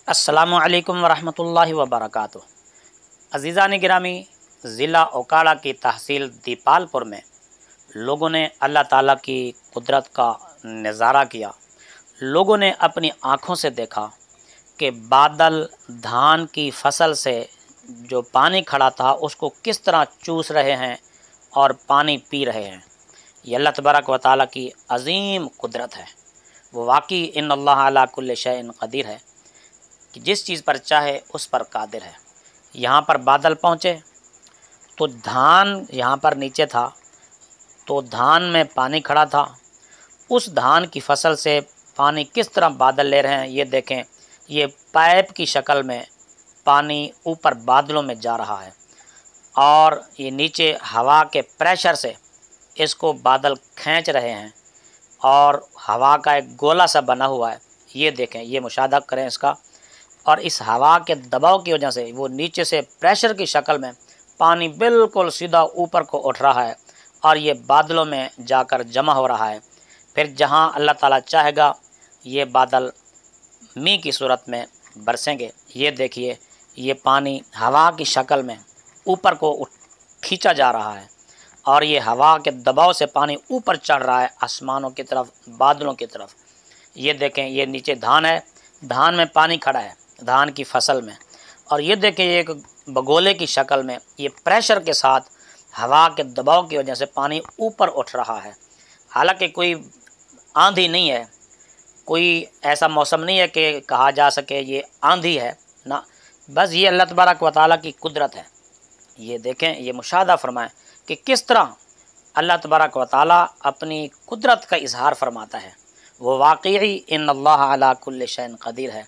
अस्सलामु अलैकुम वरहमतुल्लाहि वबरकातुह। अज़ीज़ान गिरामी, ज़िला ओकाड़ा की तहसील दीपालपुर में लोगों ने अल्लाह ताला की कुदरत का नज़ारा किया। लोगों ने अपनी आँखों से देखा कि बादल धान की फसल से जो पानी खड़ा था उसको किस तरह चूस रहे हैं और पानी पी रहे हैं। ये अल्लाह तबारक व तआला की अज़ीम कुदरत है। वो वाकई इन्नल्लाह अला कुल्लि शैइन क़दीर है कि जिस चीज़ पर चाहे उस पर कादिर है। यहाँ पर बादल पहुँचे तो धान यहाँ पर नीचे था, तो धान में पानी खड़ा था। उस धान की फसल से पानी किस तरह बादल ले रहे हैं ये देखें। ये पाइप की शक्ल में पानी ऊपर बादलों में जा रहा है और ये नीचे हवा के प्रेशर से इसको बादल खींच रहे हैं और हवा का एक गोला सा बना हुआ है। ये देखें, ये मुशाहदा करें इसका। और इस हवा के दबाव की वजह से वो नीचे से प्रेशर की शक्ल में पानी बिल्कुल सीधा ऊपर को उठ रहा है और ये बादलों में जाकर जमा हो रहा है। फिर जहां अल्लाह ताला चाहेगा ये बादल मींह की सूरत में बरसेंगे। ये देखिए, ये पानी हवा की शक्ल में ऊपर को खींचा जा रहा है और ये हवा के दबाव से पानी ऊपर चढ़ रहा है आसमानों की तरफ, बादलों की तरफ। ये देखें, ये नीचे धान है, धान में पानी खड़ा है धान की फसल में। और ये देखें, ये एक बगोले की शक्ल में ये प्रेशर के साथ हवा के दबाव की वजह से पानी ऊपर उठ रहा है। हालांकि कोई आंधी नहीं है, कोई ऐसा मौसम नहीं है कि कहा जा सके ये आंधी है ना, बस ये अल्लाह तबारक व तआला की कुदरत है। ये देखें, ये मुशाहदा फरमाएं कि किस तरह अल्लाह तबारक व तआला अपनी कुदरत का इजहार फरमाता है। वो वाकई इन्नल्लाह अला कुल्लि शैइन क़दीर है।